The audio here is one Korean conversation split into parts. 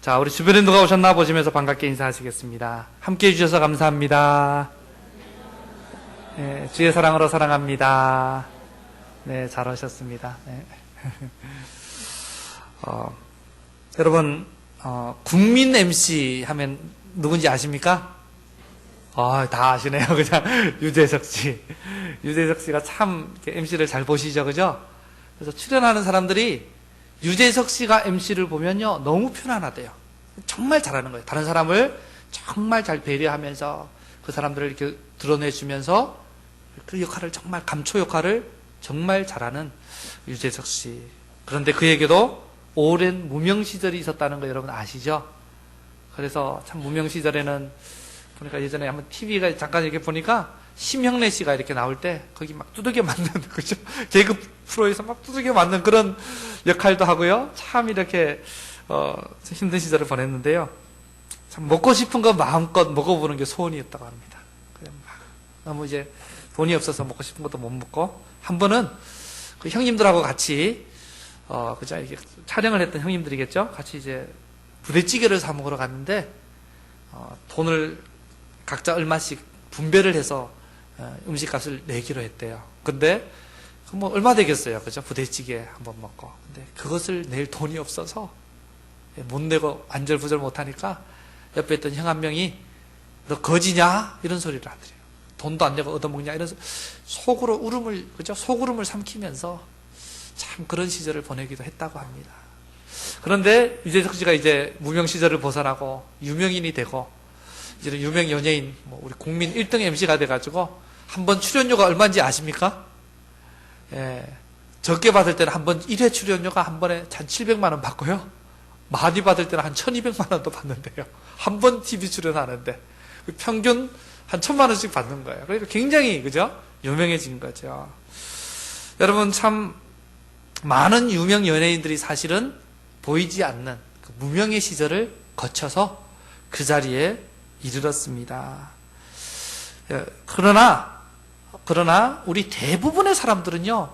자, 우리 주변에 누가 오셨나 보시면서 반갑게 인사하시겠습니다. 함께 해주셔서 감사합니다. 네, 주의 사랑으로 사랑합니다. 네, 잘 오셨습니다. 네. 여러분, 국민 MC 하면 누군지 아십니까? 다 아시네요. 그냥 유재석 씨. 유재석 씨가 참 MC를 잘 보시죠, 그죠? 그래서 출연하는 사람들이 유재석 씨가 MC를 보면요, 너무 편안하대요. 정말 잘하는 거예요. 다른 사람을 정말 잘 배려하면서 그 사람들을 이렇게 드러내주면서 그 역할을 정말, 감초 역할을 정말 잘하는 유재석 씨. 그런데 그에게도 오랜 무명 시절이 있었다는 거 여러분 아시죠? 그래서 참 무명 시절에는 보니까 예전에 한번 TV가 잠깐 이렇게 보니까 심형래 씨가 이렇게 나올 때 거기 막 두들겨 맞는, 그죠? 개그 프로에서 막 두들겨 맞는 그런 역할도 하고요. 참 이렇게 힘든 시절을 보냈는데요. 참 먹고 싶은 거 마음껏 먹어보는 게 소원이었다고 합니다. 그냥 막 너무 이제 돈이 없어서 먹고 싶은 것도 못 먹고, 한 번은 그 형님들하고 같이 그죠? 이렇게 촬영을 했던 형님들이겠죠? 같이 이제 부대찌개를 사 먹으러 갔는데 돈을 각자 얼마씩 분배를 해서 음식값을 내기로 했대요. 근데 뭐 얼마 되겠어요, 그죠? 부대찌개 한번 먹고. 근데 그것을 낼 돈이 없어서 못 내고 안절부절 못하니까 옆에 있던 형 한 명이 너 거지냐? 이런 소리를 하더래요. 돈도 안 내고 얻어먹냐? 이런 속으로 울음을, 그죠? 속울음을 삼키면서 참 그런 시절을 보내기도 했다고 합니다. 그런데 유재석 씨가 이제 무명 시절을 벗어나고 유명인이 되고 이제 유명 연예인, 뭐 우리 국민 1등 MC가 돼가지고 한 번 출연료가 얼마인지 아십니까? 예, 적게 받을 때는 한 번 1회 출연료가 한 번에 한 700만 원 받고요. 많이 받을 때는 한 1200만 원도 받는데요. 한 번 TV 출연하는데 평균 한 1000만 원씩 받는 거예요. 그러니까 굉장히, 그죠? 유명해진 거죠. 여러분, 참 많은 유명 연예인들이 사실은 보이지 않는 그 무명의 시절을 거쳐서 그 자리에 이르렀습니다. 그러나 우리 대부분의 사람들은요,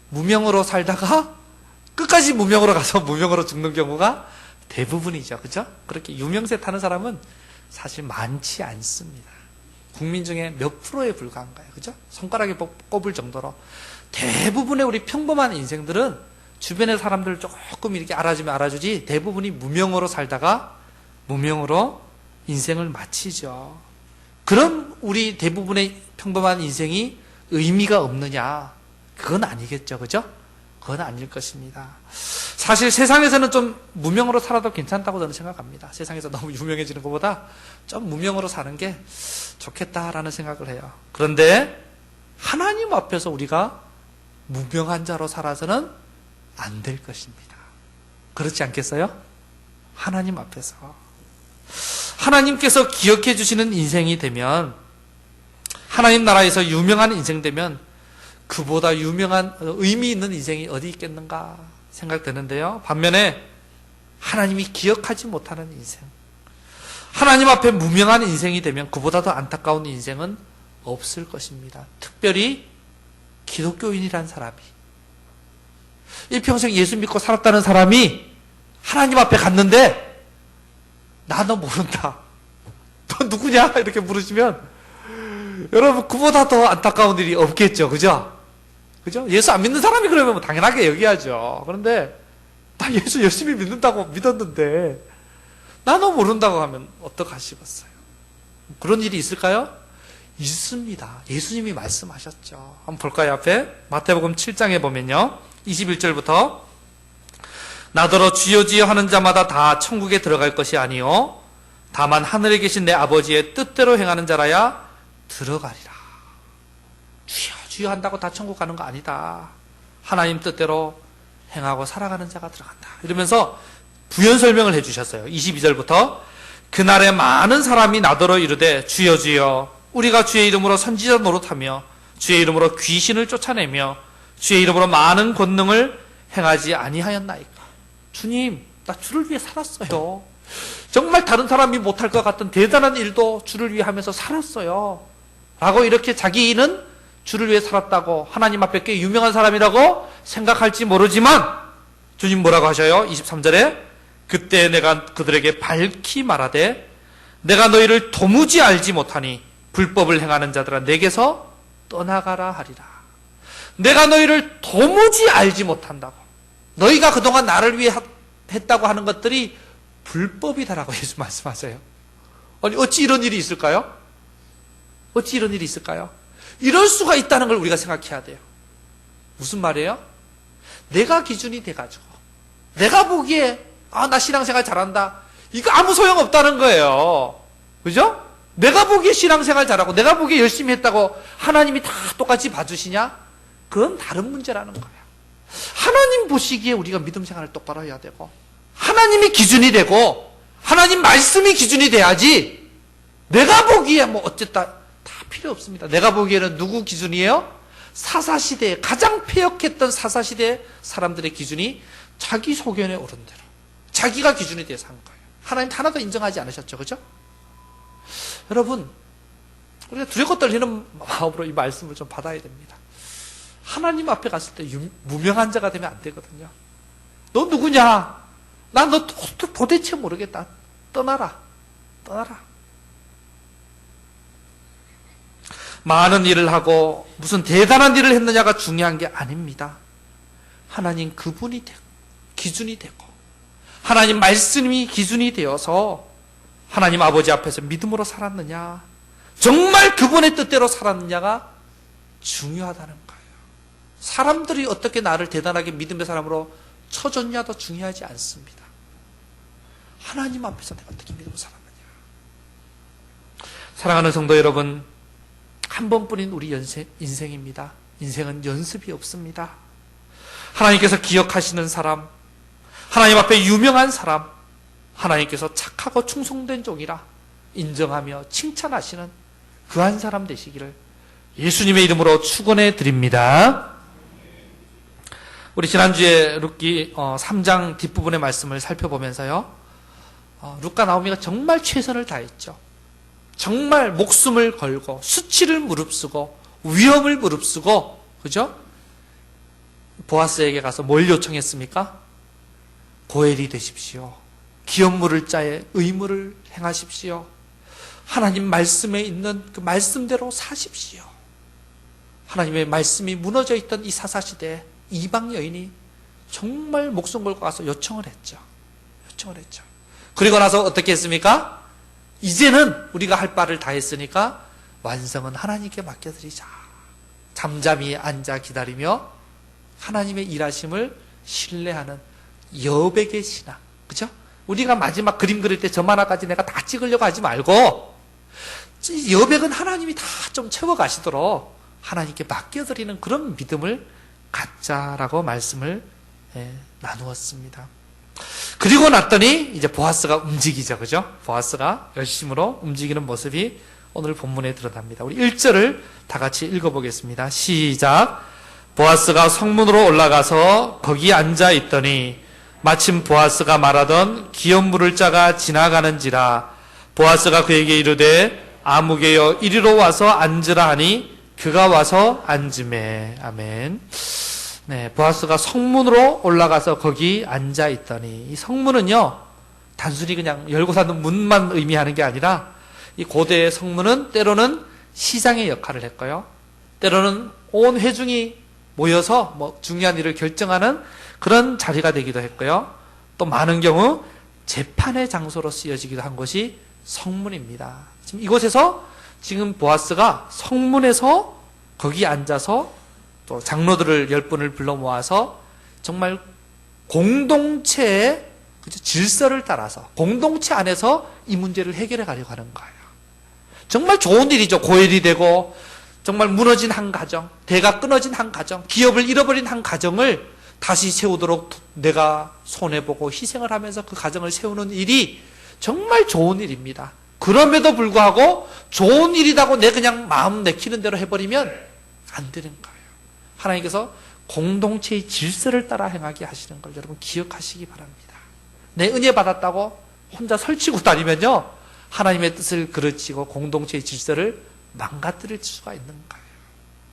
무명으로 살다가 끝까지 무명으로 가서 무명으로 죽는 경우가 대부분이죠. 그죠? 그렇게 유명세 타는 사람은 사실 많지 않습니다. 국민 중에 몇 프로에 불과한 거예요. 그죠? 손가락에 꼽을 정도로 대부분의 우리 평범한 인생들은 주변의 사람들을 조금 이렇게 알아주면 알아주지 대부분이 무명으로 살다가 무명으로 인생을 마치죠. 그럼 우리 대부분의 평범한 인생이 의미가 없느냐? 그건 아니겠죠. 그죠? 그건 아닐 것입니다. 사실 세상에서는 좀 무명으로 살아도 괜찮다고 저는 생각합니다. 세상에서 너무 유명해지는 것보다 좀 무명으로 사는 게 좋겠다라는 생각을 해요. 그런데 하나님 앞에서 우리가 무명한 자로 살아서는 안 될 것입니다. 그렇지 않겠어요? 하나님 앞에서. 하나님께서 기억해 주시는 인생이 되면, 하나님 나라에서 유명한 인생 되면 그보다 유명한 의미 있는 인생이 어디 있겠는가 생각되는데요. 반면에 하나님이 기억하지 못하는 인생, 하나님 앞에 무명한 인생이 되면 그보다 더 안타까운 인생은 없을 것입니다. 특별히 기독교인이란 사람이, 일평생 예수 믿고 살았다는 사람이 하나님 앞에 갔는데 나 너 모른다, 너 누구냐? 이렇게 물으시면 여러분 그보다 더 안타까운 일이 없겠죠. 그죠? 그죠? 예수 안 믿는 사람이 그러면 뭐 당연하게 여기야죠. 그런데 나 예수 열심히 믿는다고 믿었는데 나 너 모른다고 하면 어떡하시겠어요? 그런 일이 있을까요? 있습니다. 예수님이 말씀하셨죠. 한번 볼까요? 앞에 마태복음 7장에 보면요, 21절부터 나더러 주여 주여 하는 자마다 다 천국에 들어갈 것이 아니요 다만 하늘에 계신 내 아버지의 뜻대로 행하는 자라야 들어가리라. 주여 주여 한다고 다 천국 가는 거 아니다. 하나님 뜻대로 행하고 살아가는 자가 들어간다. 이러면서 부연 설명을 해주셨어요. 22절부터 그날에 많은 사람이 나더러 이르되 주여 주여 우리가 주의 이름으로 선지자 노릇하며 주의 이름으로 귀신을 쫓아내며 주의 이름으로 많은 권능을 행하지 아니하였나이까. 주님, 나 주를 위해 살았어요. 정말 다른 사람이 못할 것 같은 대단한 일도 주를 위해 하면서 살았어요. 라고 이렇게 자기는 주를 위해 살았다고 하나님 앞에 꽤 유명한 사람이라고 생각할지 모르지만 주님 뭐라고 하셔요? 23절에 그때 내가 그들에게 밝히 말하되 내가 너희를 도무지 알지 못하니 불법을 행하는 자들아 내게서 떠나가라 하리라. 내가 너희를 도무지 알지 못한다고. 너희가 그동안 나를 위해 했다고 하는 것들이 불법이다라고 예수 말씀하세요. 아니 어찌 이런 일이 있을까요? 어찌 이런 일이 있을까요? 이럴 수가 있다는 걸 우리가 생각해야 돼요. 무슨 말이에요? 내가 기준이 돼가지고 내가 보기에 나 신앙생활 잘한다. 이거 아무 소용없다는 거예요. 그죠? 내가 보기에 신앙생활 잘하고 내가 보기에 열심히 했다고 하나님이 다 똑같이 봐주시냐? 그건 다른 문제라는 거예요. 하나님 보시기에 우리가 믿음 생활을 똑바로 해야 되고 하나님이 기준이 되고 하나님 말씀이 기준이 돼야지 내가 보기에 뭐 어쨌다 다 필요 없습니다. 내가 보기에는 누구 기준이에요? 사사시대에 가장 패역했던 사사시대 사람들의 기준이 자기 소견에 오른 대로 자기가 기준이 돼서 한 거예요. 하나님 하나도 인정하지 않으셨죠. 그죠? 여러분 우리가 두렵고 떨리는 마음으로 이 말씀을 좀 받아야 됩니다. 하나님 앞에 갔을 때 무명한 자가 되면 안 되거든요. 너 누구냐? 난 너 도대체 모르겠다. 떠나라. 떠나라. 많은 일을 하고 무슨 대단한 일을 했느냐가 중요한 게 아닙니다. 하나님 그분이 되고 기준이 되고 하나님 말씀이 기준이 되어서 하나님 아버지 앞에서 믿음으로 살았느냐 정말 그분의 뜻대로 살았느냐가 중요하다는 거예요. 사람들이 어떻게 나를 대단하게 믿음의 사람으로 쳐줬냐도 중요하지 않습니다. 하나님 앞에서 내가 어떻게 믿음으로 살았느냐. 사랑하는 성도 여러분, 한 번뿐인 우리 인생입니다. 인생은 연습이 없습니다. 하나님께서 기억하시는 사람, 하나님 앞에 유명한 사람, 하나님께서 착하고 충성된 종이라 인정하며 칭찬하시는 그 한 사람 되시기를 예수님의 이름으로 축원해 드립니다. 우리 지난주에 룻기 3장 뒷부분의 말씀을 살펴보면서요, 룻과 나오미가 정말 최선을 다했죠. 정말 목숨을 걸고 수치를 무릅쓰고 위험을 무릅쓰고, 그죠? 보아스에게 가서 뭘 요청했습니까? 고엘이 되십시오. 기업 물을 자의 의무를 행하십시오. 하나님 말씀에 있는 그 말씀대로 사십시오. 하나님의 말씀이 무너져 있던 이 사사시대에 이방 여인이 정말 목숨 걸고 가서 요청을 했죠. 요청을 했죠. 그리고 나서 어떻게 했습니까? 이제는 우리가 할 바를 다 했으니까 완성은 하나님께 맡겨드리자. 잠잠히 앉아 기다리며 하나님의 일하심을 신뢰하는 여백의 신앙. 그죠? 우리가 마지막 그림 그릴 때 점 하나까지 내가 다 찍으려고 하지 말고 여백은 하나님이 다 좀 채워가시도록 하나님께 맡겨드리는 그런 믿음을 갖자라고 말씀을 나누었습니다. 그리고 났더니 이제 보아스가 움직이죠. 그죠? 보아스가 열심으로 움직이는 모습이 오늘 본문에 드러납니다. 우리 1절을 다 같이 읽어보겠습니다. 시작. 보아스가 성문으로 올라가서 거기 앉아 있더니 마침 보아스가 말하던 기업 물을 자가 지나가는지라. 보아스가 그에게 이르되 아무개여 이리로 와서 앉으라 하니 그가 와서 앉으매. 아멘. 네, 보아스가 성문으로 올라가서 거기 앉아 있더니, 이 성문은요 단순히 그냥 열고 닫는 문만 의미하는 게 아니라 이 고대의 성문은 때로는 시장의 역할을 했고요, 때로는 온 회중이 모여서 뭐 중요한 일을 결정하는 그런 자리가 되기도 했고요, 또 많은 경우 재판의 장소로 쓰여지기도 한 것이 성문입니다. 지금 이곳에서 지금 보아스가 성문에서 거기 앉아서 또 장로들을 10분을 불러 모아서 정말 공동체의 질서를 따라서 공동체 안에서 이 문제를 해결해 가려고 하는 거예요. 정말 좋은 일이죠. 고엘이 되고 정말 무너진 한 가정, 대가 끊어진 한 가정, 기업을 잃어버린 한 가정을 다시 세우도록 내가 손해보고 희생을 하면서 그 가정을 세우는 일이 정말 좋은 일입니다. 그럼에도 불구하고 좋은 일이라고 내 그냥 마음 내키는 대로 해버리면 안 되는 거예요. 하나님께서 공동체의 질서를 따라 행하게 하시는 걸 여러분 기억하시기 바랍니다. 내 은혜 받았다고 혼자 설치고 다니면요, 하나님의 뜻을 그르치고 공동체의 질서를 망가뜨릴 수가 있는 거예요.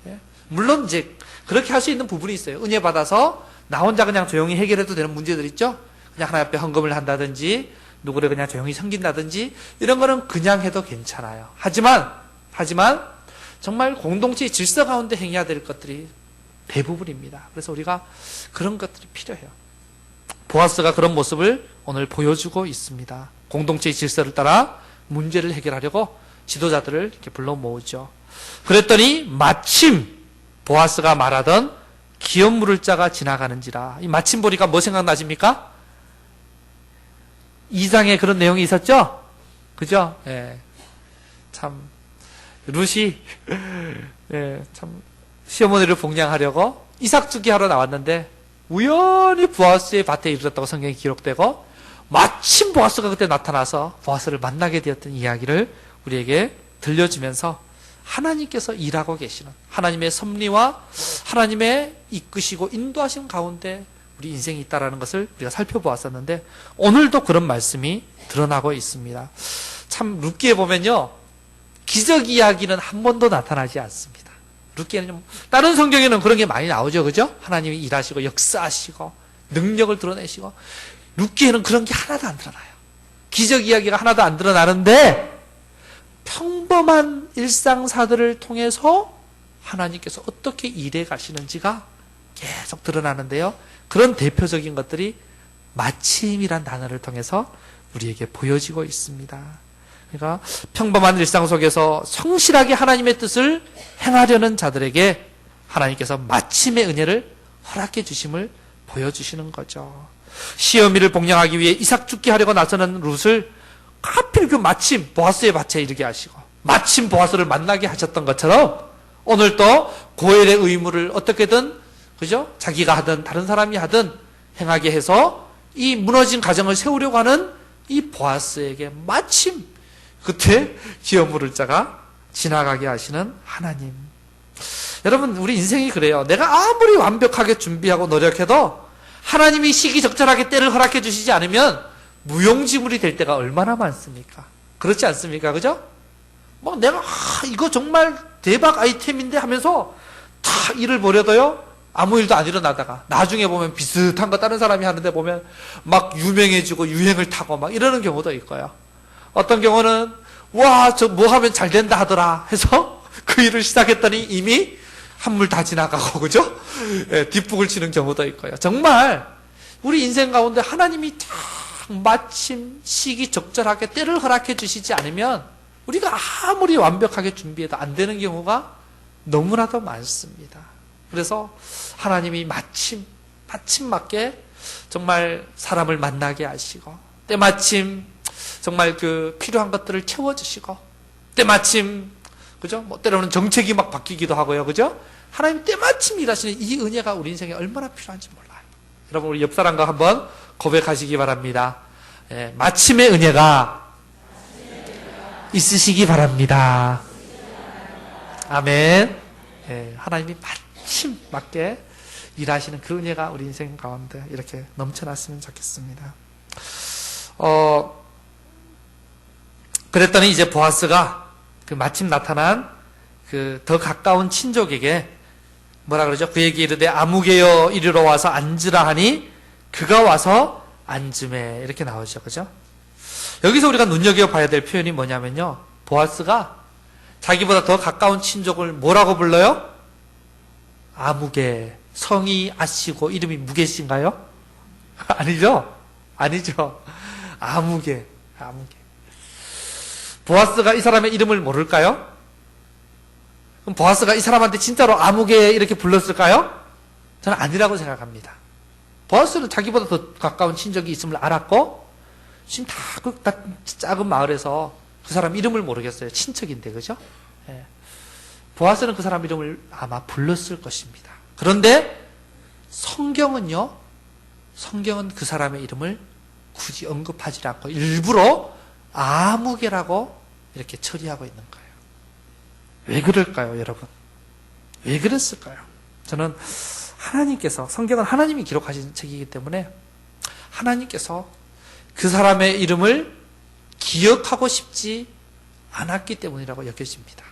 예? 물론 이제 그렇게 할 수 있는 부분이 있어요. 은혜 받아서 나 혼자 그냥 조용히 해결해도 되는 문제들 있죠? 그냥 하나님 앞에 헌금을 한다든지 누구를 그냥 조용히 섬긴다든지 이런 거는 그냥 해도 괜찮아요. 하지만 정말 공동체의 질서 가운데 행해야 될 것들이 대부분입니다. 그래서 우리가 그런 것들이 필요해요. 보아스가 그런 모습을 오늘 보여주고 있습니다. 공동체의 질서를 따라 문제를 해결하려고 지도자들을 이렇게 불러 모으죠. 그랬더니 마침 보아스가 말하던 기업 물을 자가 지나가는지라. 이 마침 보니까 뭐 생각나십니까? 2장에 그런 내용이 있었죠? 그죠? 예. 참, 룻이, 예, 참, 시어머니를 봉양하려고 이삭주기 하러 나왔는데, 우연히 보아스의 밭에 이르렀다고 성경이 기록되고, 마침 보아스가 그때 나타나서 보아스를 만나게 되었던 이야기를 우리에게 들려주면서 하나님께서 일하고 계시는 하나님의 섭리와 하나님의 이끄시고 인도하시는 가운데 우리 인생이 있다는 것을 우리가 살펴보았었는데 오늘도 그런 말씀이 드러나고 있습니다. 참 룻기에 보면요, 기적 이야기는 한 번도 나타나지 않습니다. 룻기에는 다른 성경에는 그런 게 많이 나오죠, 그죠? 하나님이 일하시고 역사하시고 능력을 드러내시고, 룻기에는 그런 게 하나도 안 드러나요. 기적 이야기가 하나도 안 드러나는데 평범한 일상사들을 통해서 하나님께서 어떻게 일해 가시는지가 계속 드러나는데요. 그런 대표적인 것들이 마침이란 단어를 통해서 우리에게 보여지고 있습니다. 그러니까 평범한 일상 속에서 성실하게 하나님의 뜻을 행하려는 자들에게 하나님께서 마침의 은혜를 허락해 주심을 보여주시는 거죠. 시어미를 복양하기 위해 이삭 죽게 하려고 나서는 룻을 하필 그 마침 보아스의 밭에 이르게 하시고 마침 보아스를 만나게 하셨던 것처럼 오늘 또 고엘의 의무를 어떻게든, 그죠? 자기가 하든 다른 사람이 하든 행하게 해서 이 무너진 가정을 세우려고 하는 이 보아스에게 마침 그때 기업 물을 자가 지나가게 하시는 하나님. 여러분, 우리 인생이 그래요. 내가 아무리 완벽하게 준비하고 노력해도 하나님이 시기적절하게 때를 허락해 주시지 않으면 무용지물이 될 때가 얼마나 많습니까? 그렇지 않습니까? 그죠? 뭐 내가 이거 정말 대박 아이템인데 하면서 다 일을 벌여도요, 아무 일도 안 일어나다가 나중에 보면 비슷한 거 다른 사람이 하는데 보면 막 유명해지고 유행을 타고 막 이러는 경우도 있고요. 어떤 경우는 와, 저 뭐 하면 잘 된다 하더라 해서 그 일을 시작했더니 이미 한물 다 지나가고, 그죠? 예, 뒷북을 치는 경우도 있고요. 정말 우리 인생 가운데 하나님이 딱 마침 시기적절하게 때를 허락해 주시지 않으면 우리가 아무리 완벽하게 준비해도 안 되는 경우가 너무나도 많습니다. 그래서 하나님이 마침 맞게 정말 사람을 만나게 하시고, 때마침 정말 그 필요한 것들을 채워주시고, 때마침, 그죠? 뭐 때로는 정책이 막 바뀌기도 하고요, 그죠? 하나님 때마침 일하시는 이 은혜가 우리 인생에 얼마나 필요한지 몰라요. 여러분, 우리 옆 사람과 한번 고백하시기 바랍니다. 예, 마침의 은혜가 있으시기 바랍니다. 아멘. 예, 하나님이 마침 맞게 일하시는 그 은혜가 우리 인생 가운데 이렇게 넘쳐났으면 좋겠습니다. 그랬더니 이제 보아스가 그 마침 나타난 그 더 가까운 친족에게 뭐라 그러죠? 그에게 이르되 아무개여 이리로 와서 앉으라 하니 그가 와서 앉음에, 이렇게 나오죠. 그죠? 여기서 우리가 눈여겨봐야 될 표현이 뭐냐면요, 보아스가 자기보다 더 가까운 친족을 뭐라고 불러요? 아무개. 성이 아씨고 이름이 무개씨인가요? 아니죠? 아니죠. 아무개. 보아스가 이 사람의 이름을 모를까요? 그럼 보아스가 이 사람한테 진짜로 아무개 이렇게 불렀을까요? 저는 아니라고 생각합니다. 보아스는 자기보다 더 가까운 친족이 있음을 알았고, 지금 그 작은 마을에서 그 사람 이름을 모르겠어요. 친척인데, 그죠? 예. 보아스는 그 사람 이름을 아마 불렀을 것입니다. 그런데 성경은 그 사람의 이름을 굳이 언급하지 않고 일부러 아무개라고 이렇게 처리하고 있는 거예요. 왜 그럴까요, 여러분? 왜 그랬을까요? 저는 하나님께서, 성경은 하나님이 기록하신 책이기 때문에 하나님께서 그 사람의 이름을 기억하고 싶지 않았기 때문이라고 여겨집니다.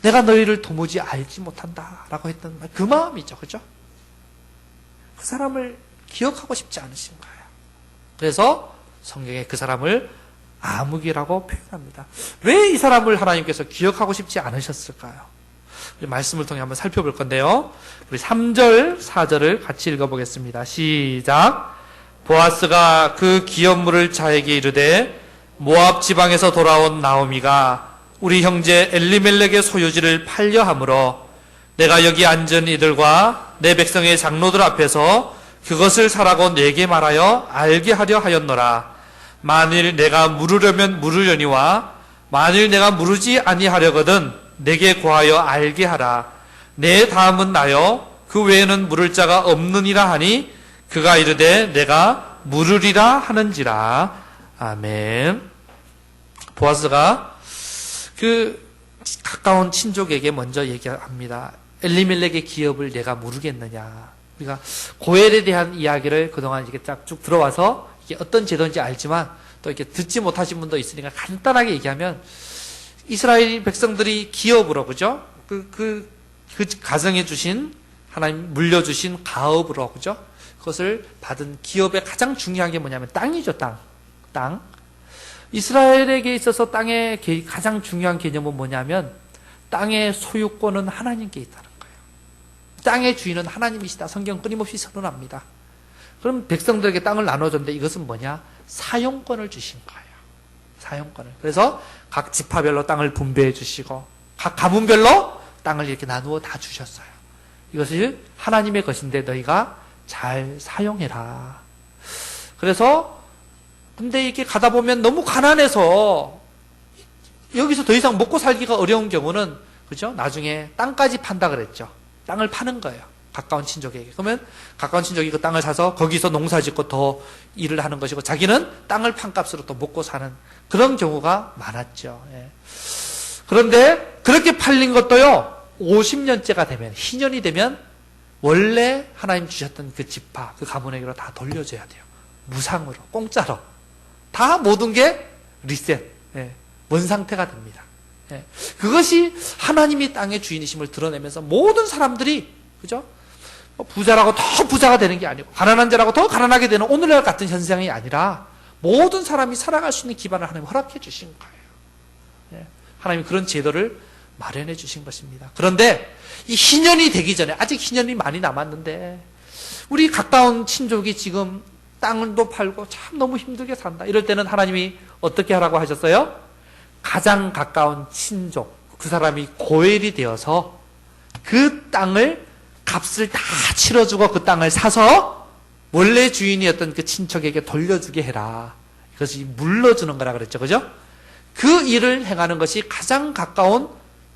내가 너희를 도무지 알지 못한다 라고 했던 그 마음이죠. 그죠? 그 사람을 기억하고 싶지 않으신 거예요. 그래서 성경에 그 사람을 아무개라고 표현합니다. 왜 이 사람을 하나님께서 기억하고 싶지 않으셨을까요? 우리 말씀을 통해 한번 살펴볼 건데요. 우리 3절, 4절을 같이 읽어보겠습니다. 시작. 보아스가 그 기업물을 자에게 이르되 모압 지방에서 돌아온 나오미가 우리 형제 엘리멜렉의 소유지를 팔려 함으로 내가 여기 앉은 이들과 내 백성의 장로들 앞에서 그것을 사라고 내게 말하여 알게 하려 하였노라. 만일 내가 물으려면 물으려니와 만일 내가 물으지 아니하려거든 내게 고하여 알게 하라. 내 다음은 나여 그 외에는 물을 자가 없느니라 하니 그가 이르되 내가 물으리라 하는지라. 아멘. 보아스가 그 가까운 친족에게 먼저 얘기합니다. 엘리멜렉의 기업을 내가 모르겠느냐. 우리가 고엘에 대한 이야기를 그동안 이렇게 쫙 쭉 들어와서 이게 어떤 제도인지 알지만 또 이렇게 듣지 못하신 분도 있으니까 간단하게 얘기하면 이스라엘 백성들이 기업으로, 그죠? 그 가정해 주신, 하나님 물려주신 가업으로, 그죠? 그것을 받은 기업의 가장 중요한 게 뭐냐면 땅이죠, 땅. 이스라엘에게 있어서 땅의 가장 중요한 개념은 뭐냐면 땅의 소유권은 하나님께 있다는 거예요. 땅의 주인은 하나님이시다. 성경 끊임없이 선언합니다. 그럼 백성들에게 땅을 나눠줬는데 이것은 뭐냐? 사용권을 주신 거예요. 사용권을. 그래서 각 지파별로 땅을 분배해 주시고 각 가문별로 땅을 이렇게 나누어 다 주셨어요. 이것이 하나님의 것인데 너희가 잘 사용해라. 그래서 근데 이렇게 가다 보면 너무 가난해서 여기서 더 이상 먹고 살기가 어려운 경우는, 그죠? 나중에 땅까지 판다 그랬죠. 땅을 파는 거예요. 가까운 친족에게. 그러면 가까운 친족이 그 땅을 사서 거기서 농사 짓고 더 일을 하는 것이고 자기는 땅을 판 값으로 또 먹고 사는 그런 경우가 많았죠. 예. 그런데 그렇게 팔린 것도요, 50년째가 되면, 희년이 되면 원래 하나님 주셨던 그 지파, 그 가문에게로 다 돌려줘야 돼요. 무상으로, 공짜로. 다 모든 게 리셋, 원 상태가 됩니다. 그것이 하나님이 땅의 주인이심을 드러내면서 모든 사람들이, 그죠? 부자라고 더 부자가 되는 게 아니고 가난한 자라고 더 가난하게 되는 오늘날 같은 현상이 아니라 모든 사람이 살아갈 수 있는 기반을 하나님 허락해 주신 거예요. 하나님이 그런 제도를 마련해 주신 것입니다. 그런데 이 희년이 되기 전에, 아직 희년이 많이 남았는데 우리 가까운 친족이 지금 땅도 팔고 참 너무 힘들게 산다. 이럴 때는 하나님이 어떻게 하라고 하셨어요? 가장 가까운 친족, 그 사람이 고엘이 되어서 그 땅을 값을 다 치러주고 그 땅을 사서 원래 주인이었던 그 친척에게 돌려주게 해라. 이것이 물러주는 거라 그랬죠. 그죠? 그 일을 행하는 것이 가장 가까운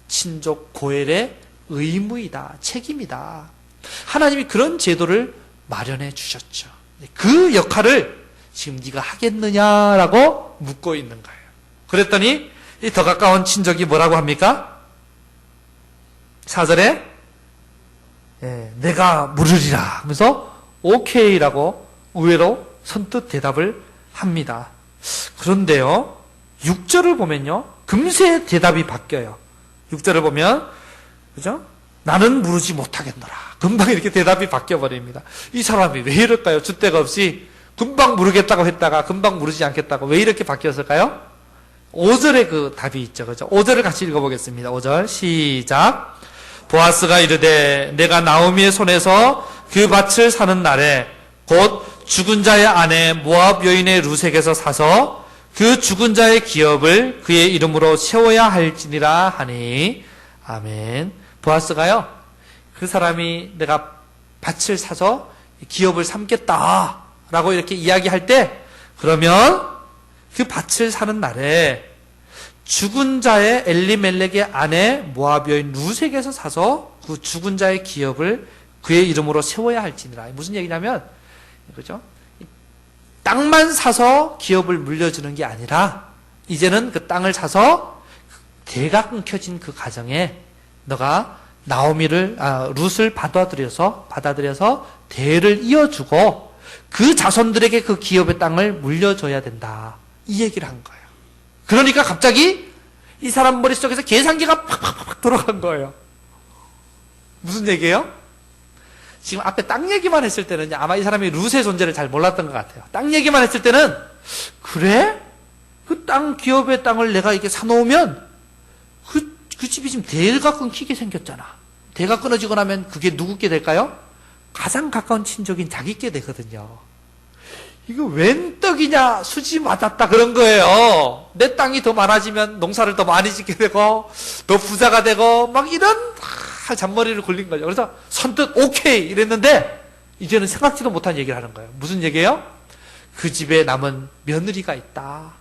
친족 고엘의 의무이다. 책임이다. 하나님이 그런 제도를 마련해 주셨죠. 그 역할을 지금 네가 하겠느냐라고 묻고 있는 거예요. 그랬더니 이 더 가까운 친족이 뭐라고 합니까? 4절에 내가 물으리라 하면서 오케이라고 의외로 선뜻 대답을 합니다. 그런데요, 6절을 보면요, 금세 대답이 바뀌어요. 6절을 보면, 그죠? 나는 물으지 못하겠노라. 금방 이렇게 대답이 바뀌어버립니다. 이 사람이 왜 이럴까요? 줏대가 없이 금방 물으겠다고 했다가 금방 물으지 않겠다고 왜 이렇게 바뀌었을까요? 5절에 그 답이 있죠. 그죠? 5절을 같이 읽어보겠습니다. 5절 시작. 보아스가 이르되 내가 나오미의 손에서 그 밭을 사는 날에 곧 죽은 자의 아내 모압 여인의 루색에서 사서 그 죽은 자의 기업을 그의 이름으로 세워야 할지니라 하니. 아멘. 보아스가요, 그 사람이 내가 밭을 사서 기업을 삼겠다라고 이렇게 이야기할 때, 그러면 그 밭을 사는 날에 죽은 자의 엘리멜렉의 아내 모압 여인 루색에서 사서 그 죽은 자의 기업을 그의 이름으로 세워야 할지니라. 무슨 얘기냐면, 그죠? 땅만 사서 기업을 물려주는 게 아니라 이제는 그 땅을 사서 대가 끊겨진 그 가정에 너가 나오미를, 룻을 받아들여서 대를 이어주고 그 자손들에게 그 기업의 땅을 물려줘야 된다. 이 얘기를 한 거예요. 그러니까 갑자기 이 사람 머릿속에서 계산기가 팍팍팍 돌아간 거예요. 무슨 얘기예요? 지금 앞에 땅 얘기만 했을 때는 아마 이 사람이 룻의 존재를 잘 몰랐던 것 같아요. 땅 얘기만 했을 때는 그래? 그 땅 기업의 땅을 내가 이렇게 사놓으면 그 집이 지금 대가 끊기게 생겼잖아. 대가 끊어지고 나면 그게 누구께 될까요? 가장 가까운 친족인 자기께 되거든요. 이거 웬 떡이냐, 수지 맞았다 그런 거예요. 내 땅이 더 많아지면 농사를 더 많이 짓게 되고 더 부자가 되고 막 이런 잔머리를 굴린 거죠. 그래서 선뜻 오케이 이랬는데 이제는 생각지도 못한 얘기를 하는 거예요. 무슨 얘기예요? 그 집에 남은 며느리가 있다.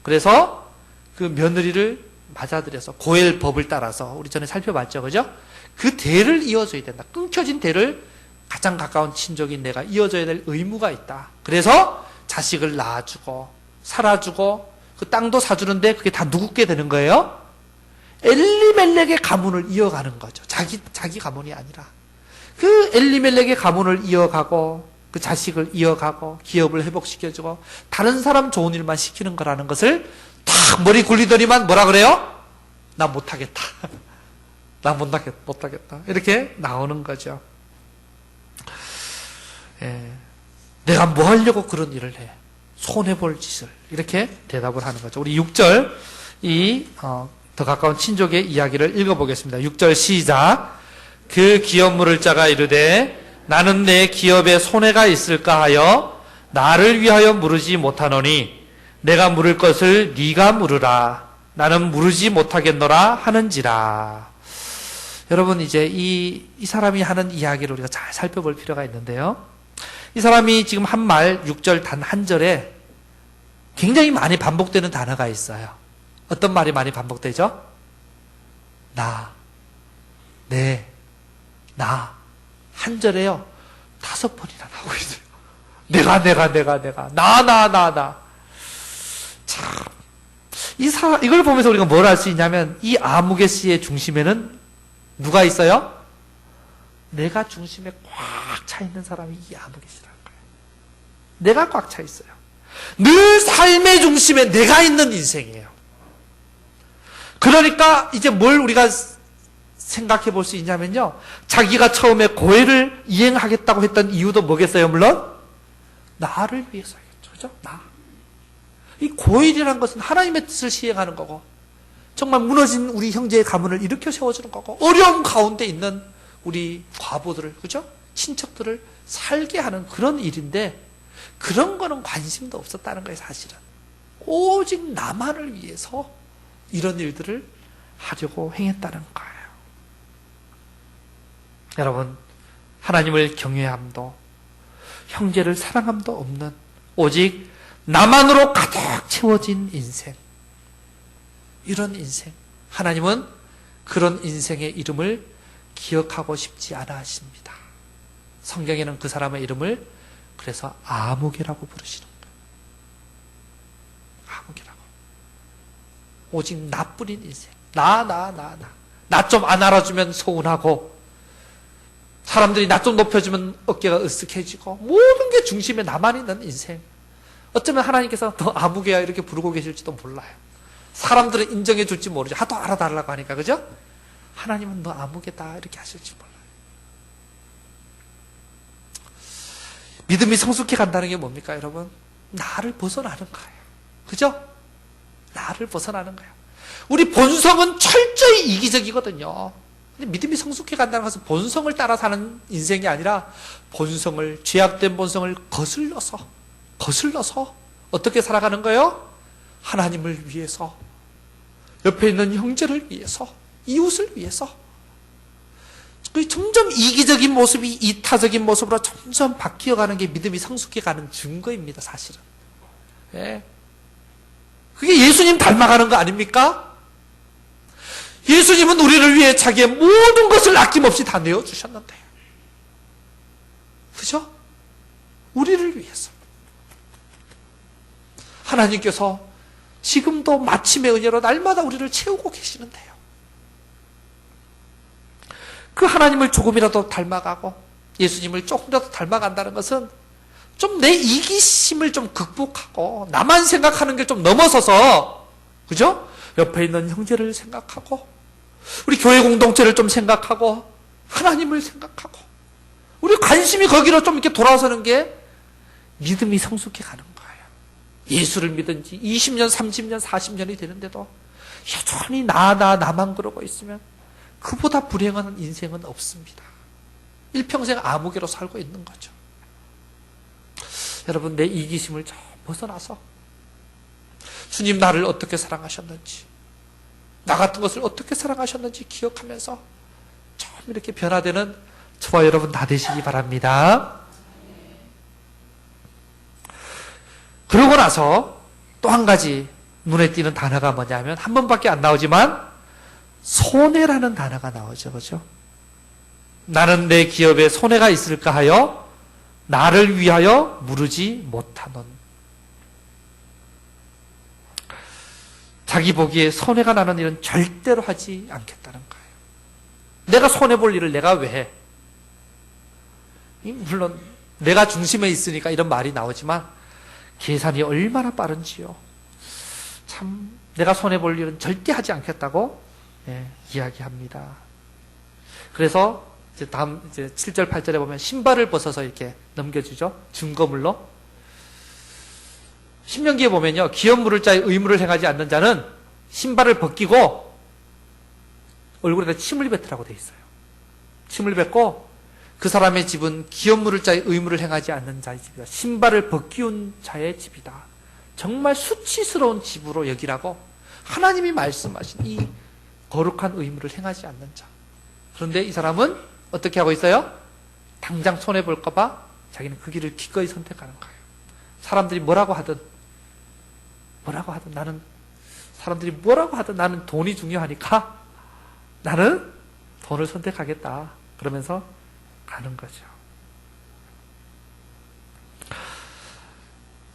그래서 그 며느리를 맞아들여서 고엘법을 따라서 우리 전에 살펴봤죠, 그죠? 그 대를 이어줘야 된다. 끊겨진 대를 가장 가까운 친족인 내가 이어줘야 될 의무가 있다. 그래서 자식을 낳아주고 살아주고 그 땅도 사주는데 그게 다 누구께 되는 거예요? 엘리멜렉의 가문을 이어가는 거죠. 자기 가문이 아니라 그 엘리멜렉의 가문을 이어가고 그 자식을 이어가고 기업을 회복시켜주고 다른 사람 좋은 일만 시키는 거라는 것을 탁 머리 굴리더니만 뭐라 그래요? 나 못하겠다. 나 못하겠다. 이렇게 나오는 거죠. 예. 내가 뭐 하려고 그런 일을 해? 손해볼 짓을. 이렇게 대답을 하는 거죠. 우리 6절, 더 가까운 친족의 이야기를 읽어보겠습니다. 6절 시작. 그 기업 물을 자가 이르되 나는 내 기업에 손해가 있을까 하여 나를 위하여 물으지 못하노니 내가 물을 것을 네가 물으라. 나는 물으지 못하겠노라 하는지라. 여러분 이제 이 사람이 하는 이야기를 우리가 잘 살펴볼 필요가 있는데요. 이 사람이 지금 한 말 6절 단 한 절에 굉장히 많이 반복되는 단어가 있어요. 어떤 말이 많이 반복되죠? 나, 내, 나. 한 절에요. 5번이나 나오고 있어요. 내가. 나. 참. 이걸 보면서 우리가 뭘 알 수 있냐면, 이 아무개시의 중심에는 누가 있어요? 내가 중심에 꽉 차 있는 사람이 이 아무개시라는 거예요. 내가 꽉 차 있어요. 늘 삶의 중심에 내가 있는 인생이에요. 그러니까 이제 뭘 우리가 생각해 볼 수 있냐면요. 자기가 처음에 고해를 이행하겠다고 했던 이유도 뭐겠어요? 물론 나를 위해서겠죠. 그죠? 나. 이 고해이라는 것은 하나님의 뜻을 시행하는 거고 정말 무너진 우리 형제의 가문을 일으켜 세워주는 거고 어려움 가운데 있는 우리 과부들을, 그죠? 친척들을 살게 하는 그런 일인데 그런 거는 관심도 없었다는 거예요, 사실은. 오직 나만을 위해서 이런 일들을 하려고 행했다는 거예요. 여러분, 하나님을 경외함도 형제를 사랑함도 없는 오직 나만으로 가득 채워진 인생, 이런 인생, 하나님은 그런 인생의 이름을 기억하고 싶지 않아 하십니다. 성경에는 그 사람의 이름을 그래서 아무개라고 부르시는 거예요. 아무개라고. 오직 나뿐인 인생. 나 좀 안 알아주면 서운하고 사람들이 나 좀 높여주면 어깨가 으쓱해지고 모든 게 중심에 나만 있는 인생. 어쩌면 하나님께서 너 아무개야 이렇게 부르고 계실지도 몰라요. 사람들은 인정해 줄지 모르죠. 하도 알아달라고 하니까, 그죠? 하나님은 너 아무개다 이렇게 하실지 몰라요. 믿음이 성숙해 간다는 게 뭡니까, 여러분? 나를 벗어나는 거예요. 그죠? 나를 벗어나는 거예요. 우리 본성은 철저히 이기적이거든요. 근데 믿음이 성숙해 간다는 것은 본성을 따라 사는 인생이 아니라 본성을, 죄악된 본성을 거슬러서 어떻게 살아가는 거예요? 하나님을 위해서, 옆에 있는 형제를 위해서, 이웃을 위해서. 점점 이기적인 모습이 이타적인 모습으로 점점 바뀌어가는 게 믿음이 성숙해가는 증거입니다, 사실은. 예. 그게 예수님 닮아가는 거 아닙니까? 예수님은 우리를 위해 자기의 모든 것을 아낌없이 다 내어주셨는데요. 그죠? 우리를 위해서. 하나님께서 지금도 마침의 은혜로 날마다 우리를 채우고 계시는데요. 그 하나님을 조금이라도 닮아가고 예수님을 조금이라도 닮아간다는 것은 좀 내 이기심을 좀 극복하고 나만 생각하는 게 좀 넘어서서, 그죠? 옆에 있는 형제를 생각하고 우리 교회 공동체를 좀 생각하고 하나님을 생각하고 우리 관심이 거기로 좀 이렇게 돌아서는 게 믿음이 성숙해 가는 거예요. 예수를 믿은 지 20년, 30년, 40년이 되는데도 여전히 나만 그러고 있으면 그보다 불행한 인생은 없습니다. 일평생 아무개로 살고 있는 거죠. 여러분, 내 이기심을 좀 벗어나서 주님 나를 어떻게 사랑하셨는지, 나 같은 것을 어떻게 사랑하셨는지 기억하면서 좀 이렇게 변화되는 저와 여러분 다 되시기 바랍니다. 그러고 나서 또 한 가지 눈에 띄는 단어가 뭐냐면, 한 번밖에 안 나오지만 손해라는 단어가 나오죠. 그죠? 나는 내 기업에 손해가 있을까 하여 나를 위하여 무르지 못하는, 자기 보기에 손해가 나는 일은 절대로 하지 않겠다는 거예요. 내가 손해볼 일을 내가 왜 해? 물론 내가 중심에 있으니까 이런 말이 나오지만 계산이 얼마나 빠른지요. 참 내가 손해볼 일은 절대 하지 않겠다고 이야기합니다. 그래서 다음 7절 8절에 보면 신발을 벗어서 이렇게 넘겨주죠. 증거물로. 신명기에 보면요, 기업 물을 자의 의무를 행하지 않는 자는 신발을 벗기고 얼굴에다 침을 뱉으라고 돼 있어요. 침을 뱉고 그 사람의 집은 기업 물을 자의 의무를 행하지 않는 자의 집이다. 신발을 벗기운 자의 집이다. 정말 수치스러운 집으로 여기라고 하나님이 말씀하신 이 거룩한 의무를 행하지 않는 자. 그런데 이 사람은 어떻게 하고 있어요? 당장 손해볼까 봐 자기는 그 길을 기꺼이 선택하는 거예요. 사람들이 뭐라고 하든 나는, 사람들이 뭐라고 하든 나는 돈이 중요하니까 나는 돈을 선택하겠다. 그러면서 가는 거죠.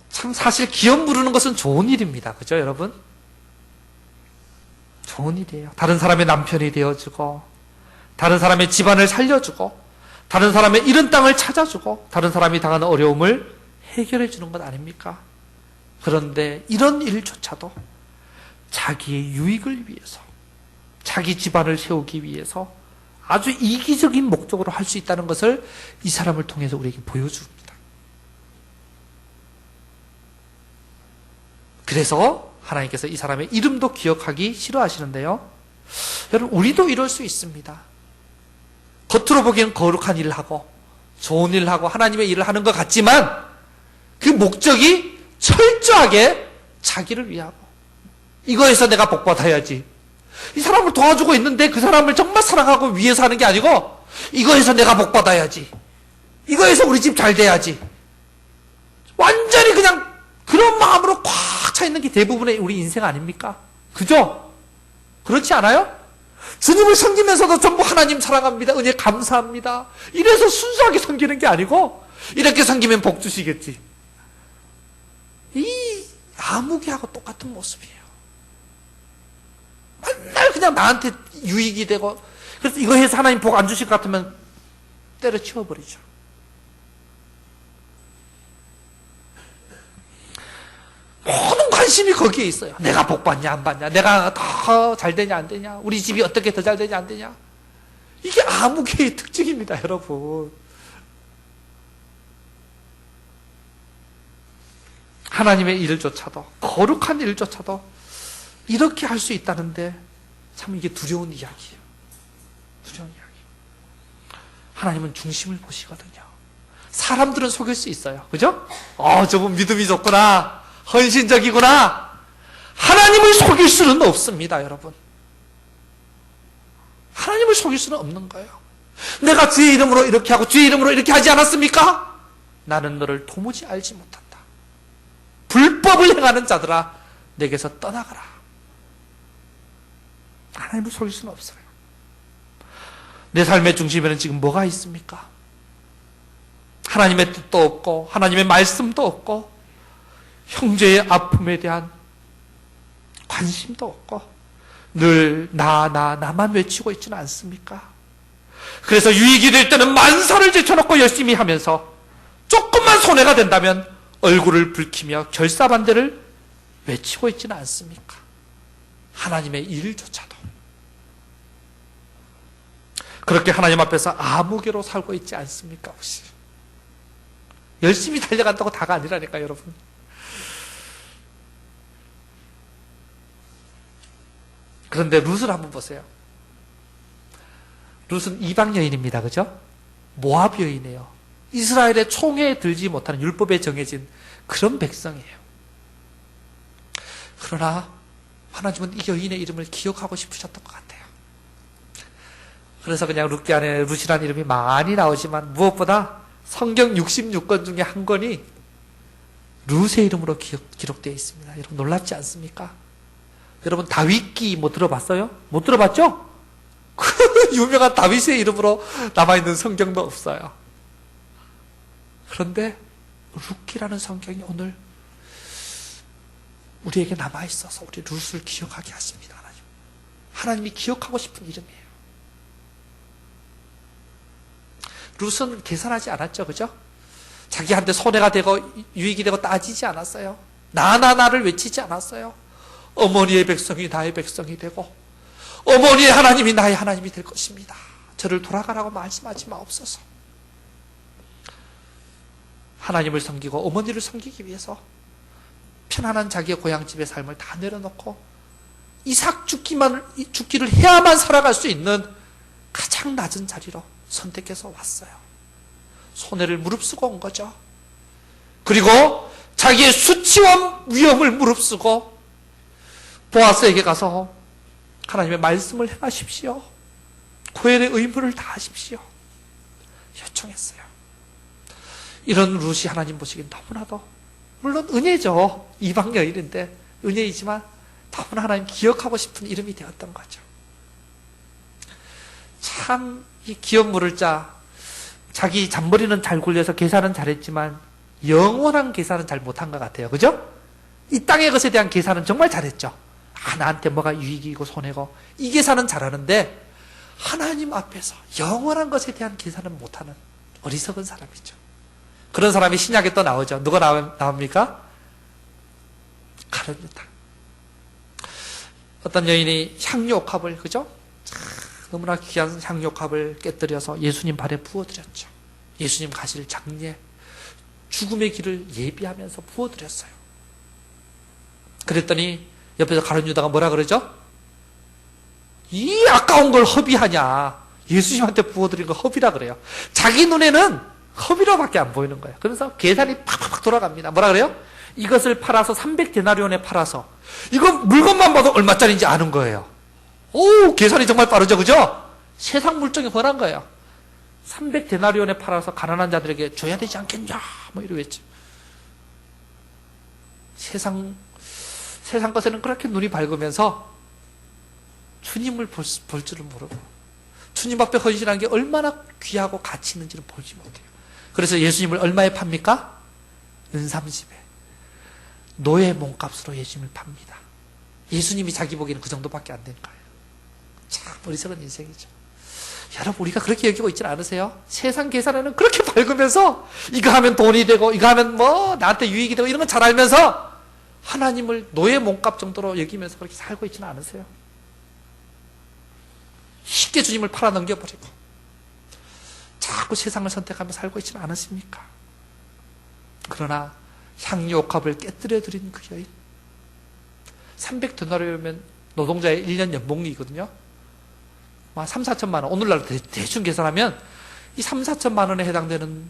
참 사실 기업 부르는 것은 좋은 일입니다. 그죠, 여러분? 좋은 일이에요. 다른 사람의 남편이 되어주고, 다른 사람의 집안을 살려주고, 다른 사람의 잃은 땅을 찾아주고, 다른 사람이 당하는 어려움을 해결해 주는 것 아닙니까? 그런데 이런 일조차도 자기의 유익을 위해서, 자기 집안을 세우기 위해서 아주 이기적인 목적으로 할 수 있다는 것을 이 사람을 통해서 우리에게 보여줍니다. 그래서 하나님께서 이 사람의 이름도 기억하기 싫어하시는데요. 여러분, 우리도 이럴 수 있습니다. 겉으로 보기엔 거룩한 일을 하고 좋은 일을 하고 하나님의 일을 하는 것 같지만 그 목적이 철저하게 자기를 위하고, 이거에서 내가 복받아야지, 이 사람을 도와주고 있는데 그 사람을 정말 사랑하고 위해서 하는 게 아니고 이거에서 내가 복받아야지, 이거에서 우리 집 잘 돼야지, 완전히 그냥 그런 마음으로 꽉 차 있는 게 대부분의 우리 인생 아닙니까? 그죠? 그렇지 않아요? 주님을 섬기면서도 전부 하나님 사랑합니다, 은혜 감사합니다, 이래서 순수하게 섬기는 게 아니고 이렇게 섬기면 복 주시겠지, 이 아무개하고 똑같은 모습이에요. 맨날 그냥 나한테 유익이 되고, 그래서 이거 해서 하나님 복 안 주실 것 같으면 때려치워버리죠. 모든 관심이 거기에 있어요. 내가 복 받냐 안 받냐, 내가 더 잘 되냐 안 되냐, 우리 집이 어떻게 더 잘 되냐 안 되냐. 이게 아무개의 특징입니다, 여러분. 하나님의 일조차도, 거룩한 일조차도 이렇게 할 수 있다는데 참 이게 두려운 이야기예요. 두려운 이야기. 하나님은 중심을 보시거든요. 사람들은 속일 수 있어요. 그죠? 저분 믿음이 좋구나, 헌신적이구나. 하나님을 속일 수는 없습니다, 여러분. 하나님을 속일 수는 없는 거예요. 내가 주의 이름으로 이렇게 하고 주의 이름으로 이렇게 하지 않았습니까? 나는 너를 도무지 알지 못한다. 불법을 행하는 자들아, 내게서 떠나가라. 하나님을 속일 수는 없어요. 내 삶의 중심에는 지금 뭐가 있습니까? 하나님의 뜻도 없고 하나님의 말씀도 없고 형제의 아픔에 대한 관심도 없고 늘 나만 외치고 있지는 않습니까? 그래서 유익이 될 때는 만사를 제쳐놓고 열심히 하면서 조금만 손해가 된다면 얼굴을 붉히며 결사반대를 외치고 있지는 않습니까? 하나님의 일조차도. 그렇게 하나님 앞에서 아무개로 살고 있지 않습니까? 혹시 열심히 달려간다고 다가 아니라니까 여러분. 그런데 룻을 한번 보세요. 룻은 이방 여인입니다. 그죠? 모압 여인이에요. 이스라엘의 총회에 들지 못하는 율법에 정해진 그런 백성이에요. 그러나 하나님은 이 여인의 이름을 기억하고 싶으셨던 것 같아요. 그래서 그냥 룻기 안에 룻이라는 이름이 많이 나오지만 무엇보다 성경 66권 중에 한 권이 룻의 이름으로 기록되어 있습니다. 여러분 놀랍지 않습니까? 여러분 다윗기 뭐 들어봤어요? 못 들어봤죠? 그 유명한 다윗의 이름으로 남아있는 성경도 없어요. 그런데 룻기라는 성경이 오늘 우리에게 남아있어서 우리 룻을 기억하게 하십니다. 하나님이 기억하고 싶은 이름이에요. 룻은 계산하지 않았죠. 그죠? 자기한테 손해가 되고 유익이 되고 따지지 않았어요. 나를 외치지 않았어요. 어머니의 백성이 나의 백성이 되고 어머니의 하나님이 나의 하나님이 될 것입니다. 저를 돌아가라고 말씀하지 마옵소서. 하나님을 섬기고 어머니를 섬기기 위해서 편안한 자기의 고향집의 삶을 다 내려놓고 이삭 죽기를 해야만 살아갈 수 있는 가장 낮은 자리로 선택해서 왔어요. 손해를 무릅쓰고 온 거죠. 그리고 자기의 수치와 위험을 무릅쓰고 보아스에게 가서 하나님의 말씀을 행하십시오. 고엘의 의무를 다하십시오. 요청했어요. 이런 룻이 하나님 보시기엔 너무나도 물론 은혜죠. 이방 여인인데 은혜이지만 너무나 하나님 기억하고 싶은 이름이 되었던 거죠. 참 이 기업 물을 자 자기 잔머리는 잘 굴려서 계산은 잘했지만 영원한 계산은 잘 못한 것 같아요. 그죠? 이 땅의 것에 대한 계산은 정말 잘했죠. 나한테 뭐가 유익이고 손해고 이 계산은 잘하는데 하나님 앞에서 영원한 것에 대한 계산은 못하는 어리석은 사람이죠. 그런 사람이 신약에 또 나오죠. 누가 나옵니까? 가룟유다. 어떤 여인이 향유옥합을 그죠? 너무나 귀한 향유옥합을 깨뜨려서 예수님 발에 부어드렸죠. 예수님 가실 장례 죽음의 길을 예비하면서 부어드렸어요. 그랬더니 옆에서 가룟유다가 뭐라 그러죠? 이 아까운 걸 허비하냐. 예수님한테 부어드린 거 허비라 그래요. 자기 눈에는 허비로밖에 안 보이는 거예요. 그래서 계산이 팍팍 돌아갑니다. 뭐라 그래요? 이것을 팔아서 300데나리온에 팔아서 이거 물건만 봐도 얼마짜리인지 아는 거예요. 오, 계산이 정말 빠르죠. 그죠? 세상 물정이 훤한 거예요. 300데나리온에 팔아서 가난한 자들에게 줘야 되지 않겠냐 뭐 이러겠죠. 세상 것에는 그렇게 눈이 밝으면서 주님을 볼 줄을 모르고 주님 앞에 헌신한 게 얼마나 귀하고 가치 있는지를 보지 못해요. 그래서 예수님을 얼마에 팝니까? 은삼십에 노예 몸값으로 예수님을 팝니다. 예수님이 자기 보기에는 그 정도밖에 안 된 거예요. 참 어리석은 인생이죠. 여러분 우리가 그렇게 여기고 있지는 않으세요? 세상 계산에는 그렇게 밝으면서 이거 하면 돈이 되고 이거 하면 뭐 나한테 유익이 되고 이런 건 잘 알면서 하나님을 노예 몸값 정도로 여기면서 그렇게 살고 있지는 않으세요? 쉽게 주님을 팔아 넘겨버리고 자꾸 세상을 선택하며 살고 있지는 않으십니까? 그러나 향유옥합을 깨뜨려 드린 그 여인 300데나리온이면 노동자의 1년 연봉이거든요. 3, 4천만 원 오늘날 대충 계산하면 이 3, 4천만 원에 해당되는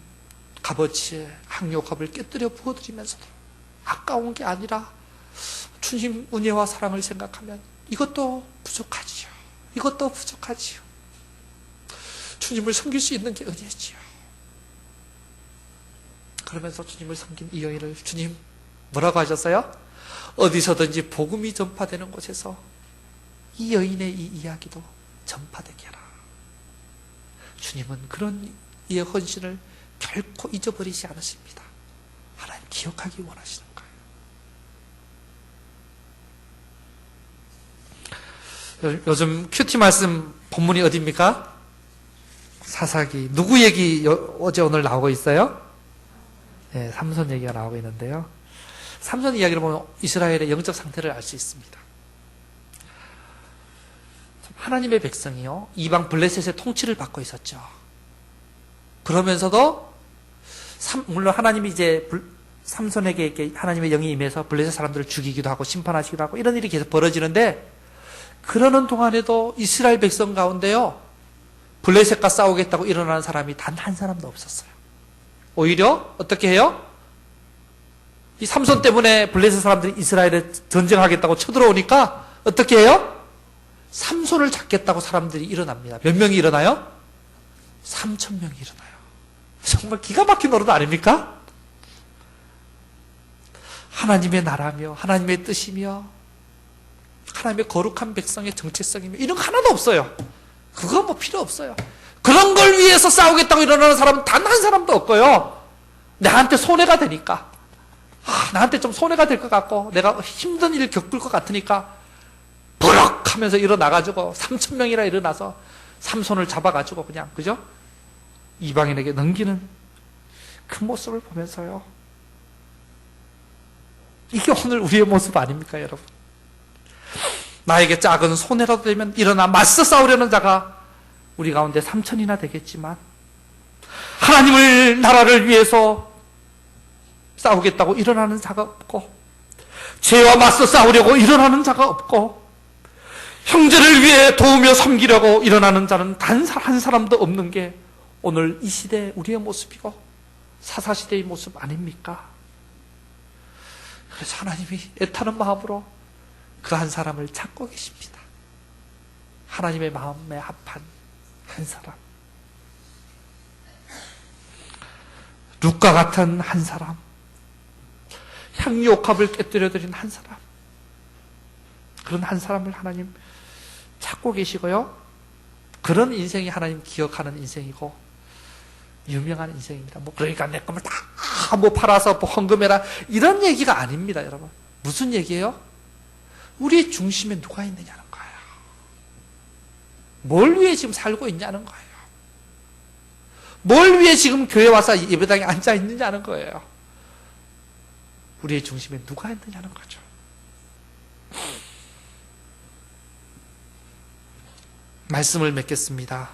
값어치의 향유옥합을 깨뜨려 부어드리면서도 아까운 게 아니라 주님 은혜와 사랑을 생각하면 이것도 부족하지요. 이것도 부족하지요. 주님을 섬길 수 있는 게 은혜지요. 그러면서 주님을 섬긴 이 여인을 주님 뭐라고 하셨어요? 어디서든지 복음이 전파되는 곳에서 이 여인의 이 이야기도 전파되게 하라. 주님은 그런 이의 헌신을 결코 잊어버리지 않으십니다. 하나님 기억하기 원하시는 거예요. 요즘 큐티 말씀 본문이 어디입니까? 사사기. 누구 얘기 어제 오늘 나오고 있어요? 네, 삼손 얘기가 나오고 있는데요. 삼손 이야기를 보면 이스라엘의 영적 상태를 알 수 있습니다. 하나님의 백성이요, 이방 블레셋의 통치를 받고 있었죠. 그러면서도 물론 하나님이 이제 삼손에게 이렇게 하나님의 영이 임해서 블레셋 사람들을 죽이기도 하고 심판하시기도 하고 이런 일이 계속 벌어지는데, 그러는 동안에도 이스라엘 백성 가운데요, 블레셋과 싸우겠다고 일어나는 사람이 단 한 사람도 없었어요. 오히려 어떻게 해요? 이 삼손 때문에 블레셋 사람들이 이스라엘에 전쟁하겠다고 쳐들어오니까 어떻게 해요? 삼손을 잡겠다고 사람들이 일어납니다. 몇 명이 일어나요? 3,000명이 일어나요. 정말 기가 막힌 노릇 아닙니까? 하나님의 나라며 하나님의 뜻이며 하나님의 거룩한 백성의 정체성이며 이런 거 하나도 없어요. 그거 뭐 필요 없어요. 그런 걸 위해서 싸우겠다고 일어나는 사람은 단 한 사람도 없고요. 나한테 손해가 되니까, 나한테 좀 손해가 될 것 같고 내가 힘든 일 겪을 것 같으니까 버럭 하면서 일어나가지고 3,000명이나 일어나서 삼손을 잡아가지고 그냥, 그죠? 이방인에게 넘기는 그 모습을 보면서요, 이게 오늘 우리의 모습 아닙니까, 여러분? 나에게 작은 손해라도 되면 일어나 맞서 싸우려는 자가 우리 가운데 3,000이나 되겠지만, 하나님을 나라를 위해서 싸우겠다고 일어나는 자가 없고, 죄와 맞서 싸우려고 일어나는 자가 없고, 형제를 위해 도우며 섬기려고 일어나는 자는 단 한 사람도 없는 게 오늘 이 시대의 우리의 모습이고 사사시대의 모습 아닙니까? 그래서 하나님이 애타는 마음으로 그 한 사람을 찾고 계십니다. 하나님의 마음에 합한 한 사람, 룻과 같은 한 사람, 향유옥합을 깨뜨려드린 한 사람, 그런 한 사람을 하나님 찾고 계시고요, 그런 인생이 하나님 기억하는 인생이고 유명한 인생입니다. 뭐 그러니까 내 꿈을 다 뭐 팔아서 뭐 헌금해라 이런 얘기가 아닙니다, 여러분. 무슨 얘기예요? 우리의 중심에 누가 있느냐는 거예요. 뭘 위해 지금 살고 있냐는 거예요. 뭘 위해 지금 교회 와서 예배당에 앉아 있느냐는 거예요. 우리의 중심에 누가 있느냐는 거죠. 말씀을 맺겠습니다.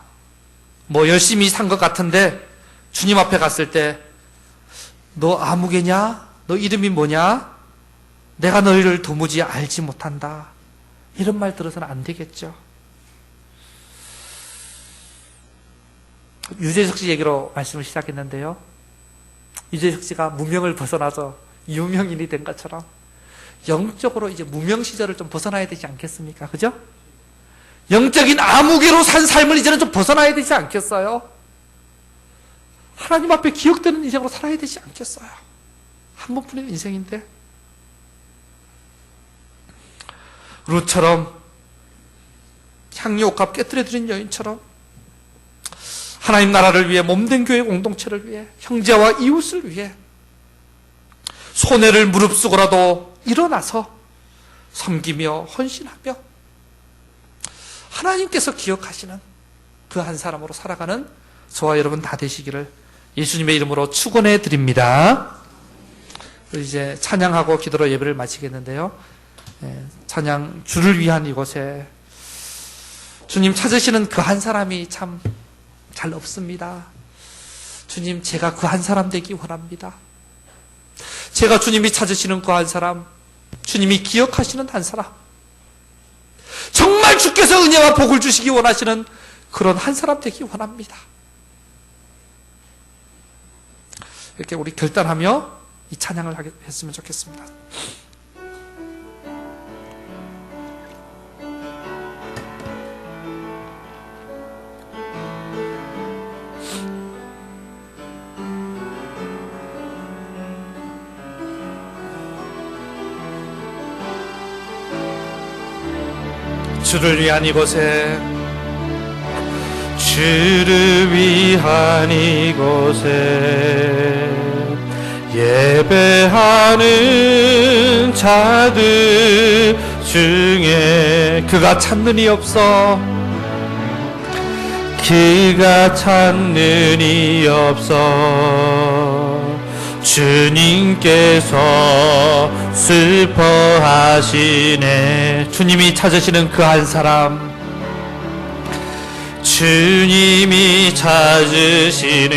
뭐 열심히 산 것 같은데 주님 앞에 갔을 때 너 아무개냐? 너 이름이 뭐냐? 내가 너희를 도무지 알지 못한다. 이런 말 들어서는 안 되겠죠. 유재석 씨 얘기로 말씀을 시작했는데요, 유재석 씨가 무명을 벗어나서 유명인이 된 것처럼 영적으로 이제 무명 시절을 좀 벗어나야 되지 않겠습니까? 그죠? 영적인 아무개로 산 삶을 이제는 좀 벗어나야 되지 않겠어요? 하나님 앞에 기억되는 인생으로 살아야 되지 않겠어요? 한 번뿐인 인생인데. 룻처럼, 향유옥합 깨뜨려드린 여인처럼 하나님 나라를 위해, 몸된 교회 공동체를 위해, 형제와 이웃을 위해 손해를 무릅쓰고라도 일어나서 섬기며 헌신하며 하나님께서 기억하시는 그 한 사람으로 살아가는 저와 여러분 다 되시기를 예수님의 이름으로 축원해 드립니다. 이제 찬양하고 기도로 예배를 마치겠는데요, 찬양 주를 위한 이곳에 주님 찾으시는 그 한 사람이 참 잘 없습니다. 주님, 제가 그 한 사람 되기 원합니다. 제가 주님이 찾으시는 그 한 사람, 주님이 기억하시는 한 사람, 정말 주께서 은혜와 복을 주시기 원하시는 그런 한 사람 되기 원합니다. 이렇게 우리 결단하며 이 찬양을 했으면 좋겠습니다. 주를 위한 이곳에, 주를 위한 이곳에 예배하는 자들 중에 그가 찾는 이 없어, 그가 찾는 이 없어 주님께서 슬퍼하시네. 주님이 찾으시는 그 한 사람, 주님이 찾으시는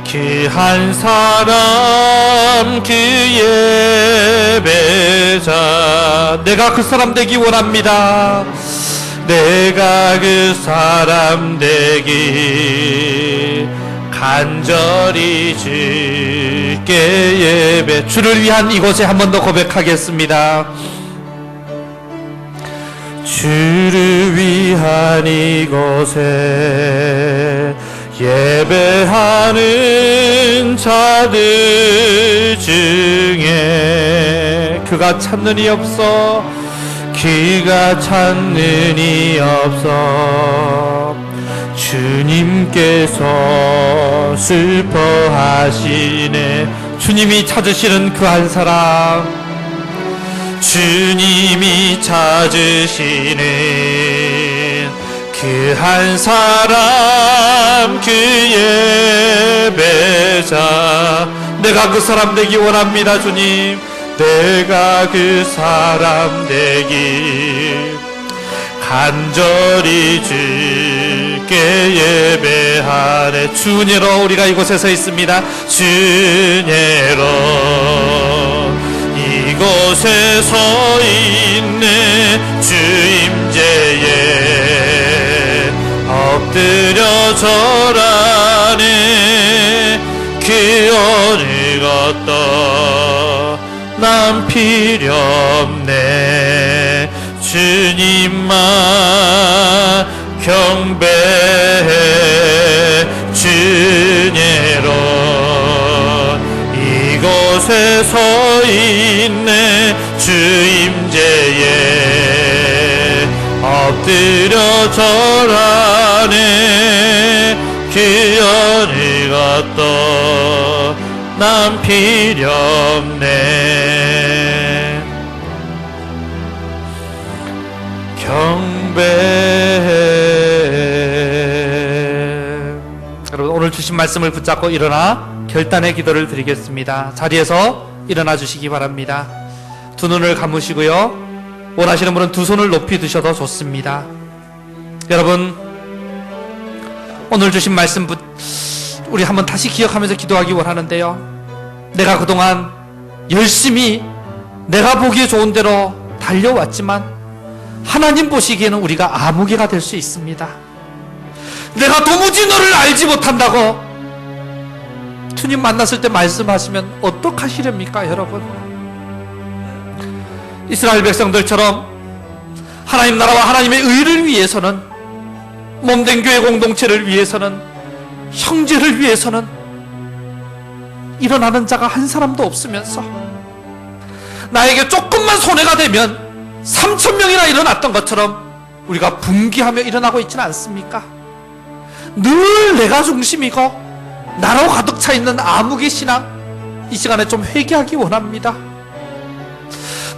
그 한 사람 그 예배자, 내가 그 사람 되기 원합니다. 내가 그 사람 되기 간절히 주께 예배. 주를 위한 이곳에 한 번 더 고백하겠습니다. 주를 위한 이곳에 예배하는 자들 중에 그가 찾는 이 없어, 그가 찾는 이 없어. 주님께서 슬퍼하시네. 주님이 찾으시는 그 한 사람, 주님이 찾으시는 그 한 사람 그 예배자, 내가 그 사람 되기 원합니다. 주님, 내가 그 사람 되기 간절히 주께 예배하네. 주님으로 우리가 이곳에 서 있습니다. 주님으로 이곳에 서 있네. 주 임재에 엎드려 절하네. 그 어느 것도 난 필요 없네. 주님만 경배해. 주님으로 이곳에 서 있네. 주 임재에 엎드려 절하네. 그 어느 것도 난 필요 없네. 경배해. 여러분, 오늘 주신 말씀을 붙잡고 일어나 결단의 기도를 드리겠습니다. 자리에서 일어나 주시기 바랍니다. 두 눈을 감으시고요, 원하시는 분은 두 손을 높이 드셔도 좋습니다. 여러분, 오늘 주신 말씀 우리 한번 다시 기억하면서 기도하기 원하는데요, 내가 그동안 열심히 내가 보기에 좋은 대로 달려왔지만 하나님 보시기에는 우리가 아무개가 될 수 있습니다. 내가 도무지 너를 알지 못한다고 주님 만났을 때 말씀하시면 어떡하시렵니까? 여러분, 이스라엘 백성들처럼 하나님 나라와 하나님의 의를 위해서는, 몸된 교회 공동체를 위해서는, 형제를 위해서는 일어나는 자가 한 사람도 없으면서 나에게 조금만 손해가 되면 3,000명이나 일어났던 것처럼 우리가 분기하며 일어나고 있지는 않습니까? 늘 내가 중심이고 나로 가득 차 있는 암흑의 신앙, 이 시간에 좀 회개하기 원합니다.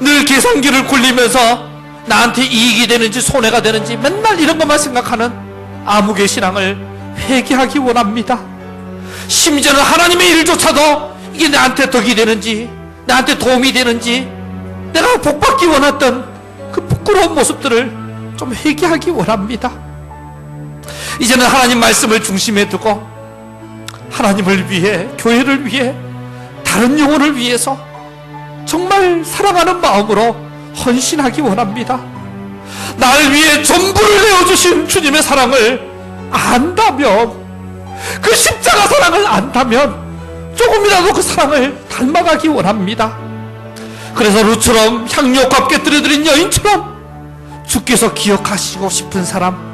늘 계산기를 굴리면서 나한테 이익이 되는지 손해가 되는지 맨날 이런 것만 생각하는 암흑의 신앙을 회개하기 원합니다. 심지어는 하나님의 일조차도 이게 나한테 덕이 되는지, 나한테 도움이 되는지, 내가 복받기 원했던 그 부끄러운 모습들을 좀 회개하기 원합니다. 이제는 하나님 말씀을 중심에 두고 하나님을 위해, 교회를 위해, 다른 영혼을 위해서 정말 사랑하는 마음으로 헌신하기 원합니다. 나를 위해 전부를 내어주신 주님의 사랑을 안다면, 그 십자가 사랑을 안다면 조금이라도 그 사랑을 닮아가기 원합니다. 그래서 루처럼 향료 값게 드려드린 여인처럼 주께서 기억하시고 싶은 사람,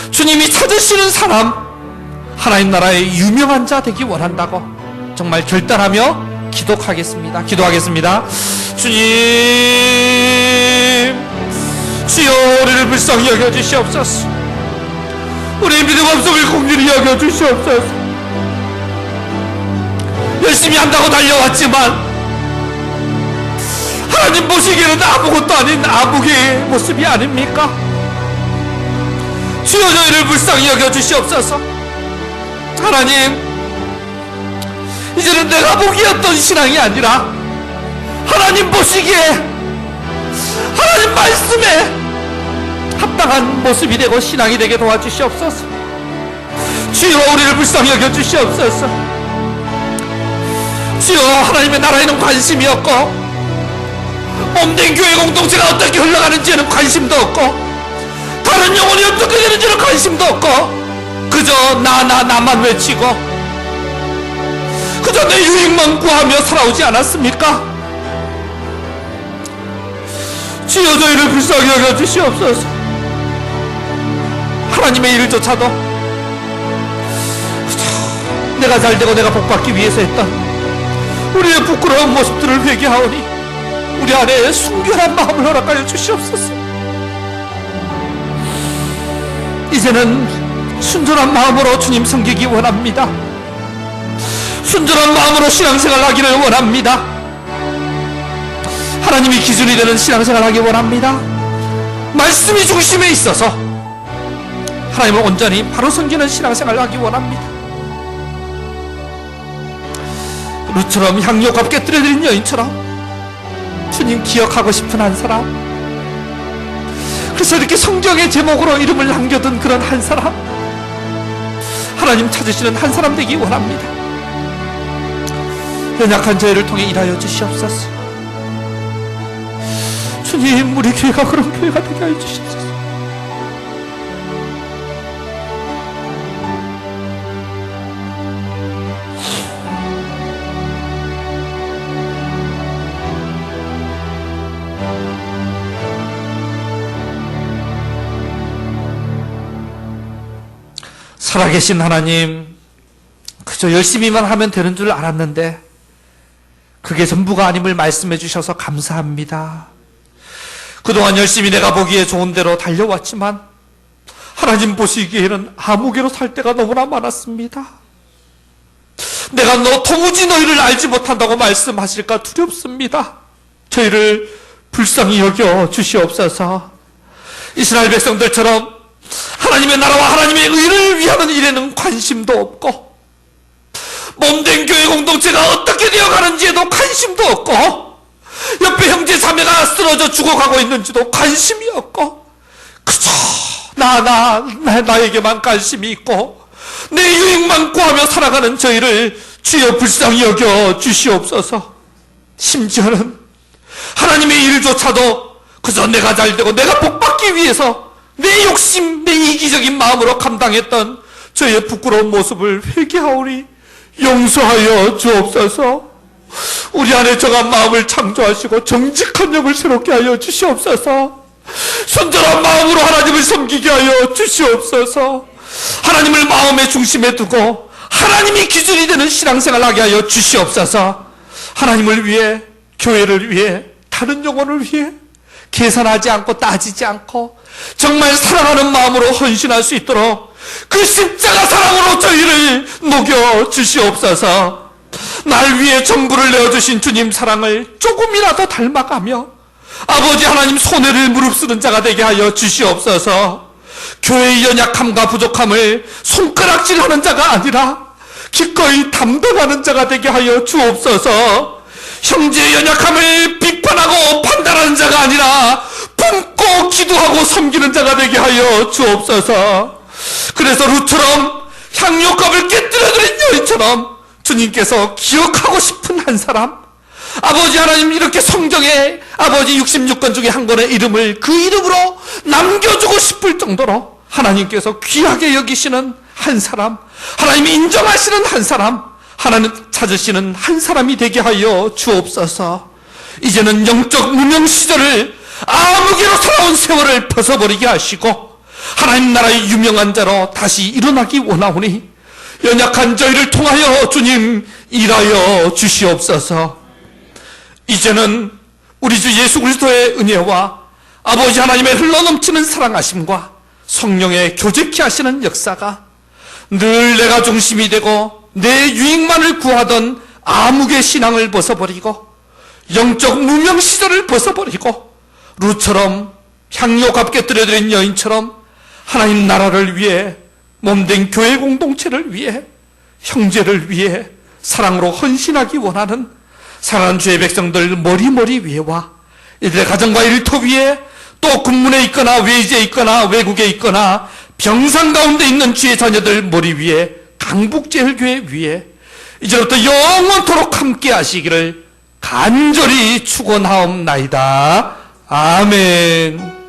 주님이 찾으시는 사람, 하나님 나라의 유명한 자 되기 원한다고 정말 결단하며 기도하겠습니다. 주님, 주여 우리를 불쌍히 여겨주시옵소서. 우리의 믿음 없음을 공률히 여겨주시옵소서. 열심히 한다고 달려왔지만 하나님 보시기에는 아무것도 아닌 암흑의 모습이 아닙니까? 주여 저희를 불쌍히 여겨주시옵소서. 하나님, 이제는 내가 보기였던 신앙이 아니라 하나님 보시기에, 하나님 말씀에, 합당한 모습이 되고 신앙이 되게 도와주시옵소서. 주여 우리를 불쌍히 여겨주시옵소서. 주여 하나님의 나라에는 관심이 없고 몸된 교회 공동체가 어떻게 흘러가는지에는 관심도 없고 다른 영혼이 어떻게 되는지는 관심도 없고 그저 나만 외치고 그저 내 유익만 구하며 살아오지 않았습니까? 주여 저희를 불쌍히 여겨주시옵소서. 하나님의 일조차도 그저 내가 잘되고 내가 복받기 위해서 했던 우리의 부끄러운 모습들을 회개하오니 우리 안에 순결한 마음을 허락하여 주시옵소서. 이제는 순전한 마음으로 주님 섬기기 원합니다. 순전한 마음으로 신앙생활 하기를 원합니다. 하나님이 기준이 되는 신앙생활 하기 원합니다. 말씀이 중심에 있어서 하나님을 온전히 바로 섬기는 신앙생활 하기 원합니다. 루처럼 향료값 깨뜨려드린 여인처럼 주님 기억하고 싶은 한 사람, 그래서 이렇게 성경의 제목으로 이름을 남겨둔 그런 한 사람, 하나님 찾으시는 한 사람 되기 원합니다. 연약한 저희를 통해 일하여 주시옵소서. 주님 우리 교회가 그런 교회가 되게 하여 주시옵소서. 살아계신 하나님, 그저 열심히만 하면 되는 줄 알았는데 그게 전부가 아님을 말씀해 주셔서 감사합니다. 그동안 열심히 내가 보기에 좋은 대로 달려왔지만 하나님 보시기에는 아무개로 살 때가 너무나 많았습니다. 내가 도무지 너희를 알지 못한다고 말씀하실까 두렵습니다. 저희를 불쌍히 여겨 주시옵소서. 이스라엘 백성들처럼 하나님의 나라와 하나님의 의를 위하는 일에는 관심도 없고 몸된 교회 공동체가 어떻게 되어가는지에도 관심도 없고 옆에 형제 자매가 쓰러져 죽어가고 있는지도 관심이 없고 그저 나에게만 관심이 있고 내 유익만 구하며 살아가는 저희를 주여 불쌍히 여겨 주시옵소서. 심지어는 하나님의 일조차도 그저 내가 잘되고 내가 복받기 위해서 내 욕심, 내 이기적인 마음으로 감당했던 저의 부끄러운 모습을 회개하오니 용서하여 주옵소서. 우리 안에 정한 마음을 창조하시고 정직한 영을 새롭게 하여 주시옵소서. 순전한 마음으로 하나님을 섬기게 하여 주시옵소서. 하나님을 마음의 중심에 두고 하나님이 기준이 되는 신앙생활을 하게 하여 주시옵소서. 하나님을 위해, 교회를 위해, 다른 영혼을 위해 계산하지 않고 따지지 않고 정말 사랑하는 마음으로 헌신할 수 있도록 그 십자가 사랑으로 저희를 녹여 주시옵소서. 날 위해 전부를 내어주신 주님 사랑을 조금이라도 닮아가며 아버지 하나님 손해를 무릅쓰는 자가 되게 하여 주시옵소서. 교회의 연약함과 부족함을 손가락질하는 자가 아니라 기꺼이 담당하는 자가 되게 하여 주옵소서. 형제의 연약함을 비판하고 판단하는 자가 아니라 품고 기도하고 섬기는 자가 되게 하여 주옵소서. 그래서 루처럼 향료값을 깨뜨려드린 여인처럼 주님께서 기억하고 싶은 한 사람, 아버지 하나님 이렇게 성경에 아버지 66권 중에 한 권의 이름을 그 이름으로 남겨주고 싶을 정도로 하나님께서 귀하게 여기시는 한 사람, 하나님이 인정하시는 한 사람, 하나님 찾으시는 한 사람이 되게 하여 주옵소서. 이제는 영적 무명 시절을 아무개로 살아온 세월을 벗어버리게 하시고 하나님 나라의 유명한 자로 다시 일어나기 원하오니 연약한 저희를 통하여 주님 일하여 주시옵소서. 이제는 우리 주 예수 그리스도의 은혜와 아버지 하나님의 흘러넘치는 사랑하심과 성령의 교제케 하시는 역사가 늘 내가 중심이 되고 내 유익만을 구하던 암흑의 신앙을 벗어버리고 영적 무명 시절을 벗어버리고 루처럼 향료값 깨뜨려드린 여인처럼 하나님 나라를 위해 몸된 교회 공동체를 위해 형제를 위해 사랑으로 헌신하기 원하는 사랑하는 주의 백성들 머리머리 위에와 이들의 가정과 일터 위에 또 군문에 있거나 외지에 있거나 외국에 있거나 병상 가운데 있는 주의 자녀들 머리 위에 강북제일교회 위에 이제부터 영원토록 함께 하시기를 간절히 축원하옵나이다. 아멘.